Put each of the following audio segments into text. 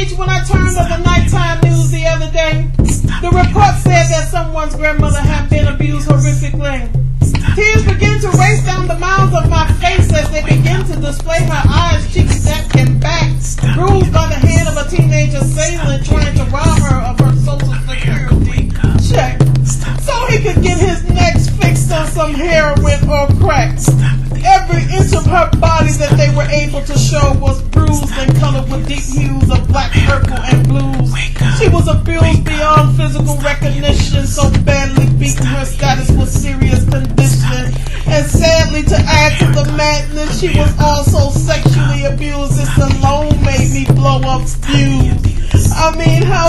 page when I turned on the nighttime news the other day. The report said that someone's grandmother had been abused horrifically. Tears begin to race down the miles of my face as they begin to display her eyes, cheeks, neck, and back, bruised by the hand of a teenage assailant trying to rob her of her social security check so he could get his necks fixed on some heroin or crack. Every inch of her body that they were able to show was bruised and colored with deep hues of black, purple, and blues. She was abused beyond physical recognition, so badly beaten her status was serious condition. And sadly, to add to the madness, she was also sexually abused. This alone made me blow up fuse. I mean, how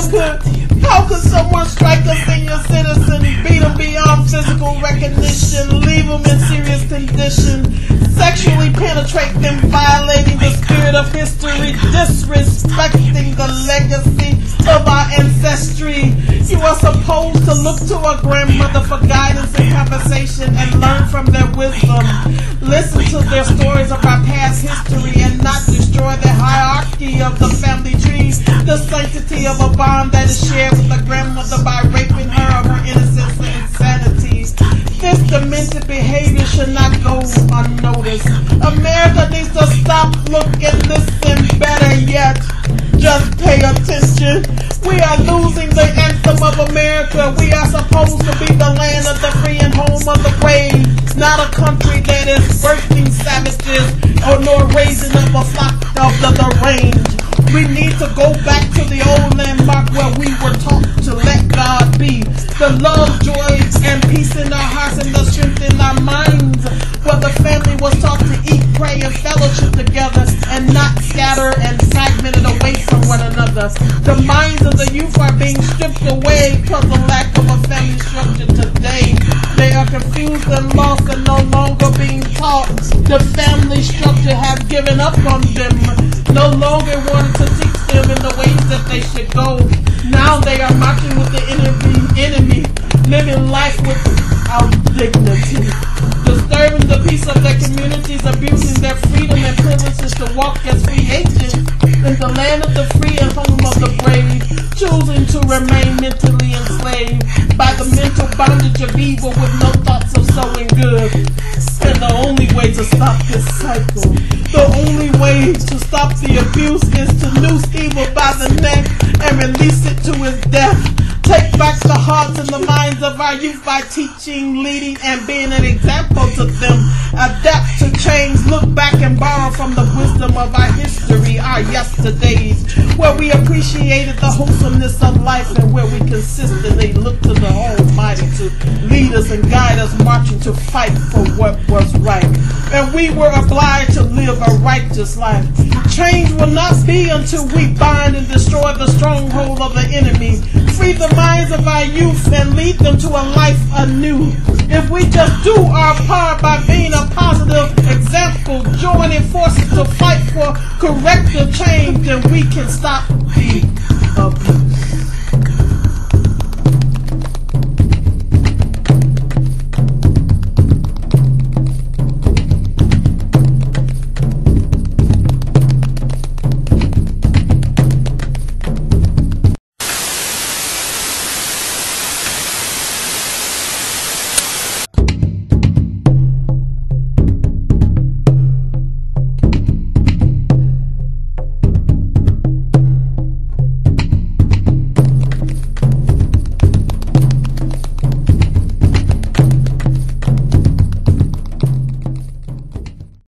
could someone strike a senior citizen, beat him beyond physical recognition, leave him in serious condition, sexually penetrate them, violating the spirit of history, disrespecting the legacy of our ancestry? You are supposed to look to a grandmother for guidance and conversation and learn from their wisdom. Listen to their stories of our past history and not destroy the hierarchy of the family tree, the sanctity of a bond that is shared with the grandmother by raping her of her innocence and insanity. This demented behavior should not go unnoticed. America needs to stop, look, and listen. Better yet, just pay attention. We are losing the anthem of America. We are supposed to be the land of the free and home of the brave, not a country that is birthing savages or nor raising up a flock of the deranged. We need to go back to the old landmark where we were taught to let God be. The love, joy, and peace in our hearts and the strength in our minds. Where the family was taught to eat, pray, and fellowship together and not scatter and fragmented away from one another. The minds of the youth are being stripped away because of lack of a family structure today. They are confused and lost and no longer being taught. The family structure has given up on them. No longer wanting to teach them in the ways that they should go. Now they are marching with the enemy, living life without dignity, disturbing the peace of their communities, abusing their freedom and privileges to walk as free agents in the land of the free and home of the brave, choosing to remain mentally enslaved by the mental bondage of evil with no thoughts of sowing good. And the only way to stop this cycle, the only way to stop the abuse is to noose evil by the neck and release it to its death. Take back the hearts and the minds of our youth by teaching, leading, and being an example to them. Adapt to change, look back and borrow from the wisdom of our history, our yesterdays, where we appreciated the wholesomeness of life and where we consistently look to the Almighty to lead us and guide us, marching to fight for what was right. And we were obliged to live a righteous life. Change will not be until we bind and destroy the stronghold of the enemy, free the minds of our youth and lead them to a life anew. If we just do our part by being a positive example, joining forces to fight for corrective change, then we can stop the abuse.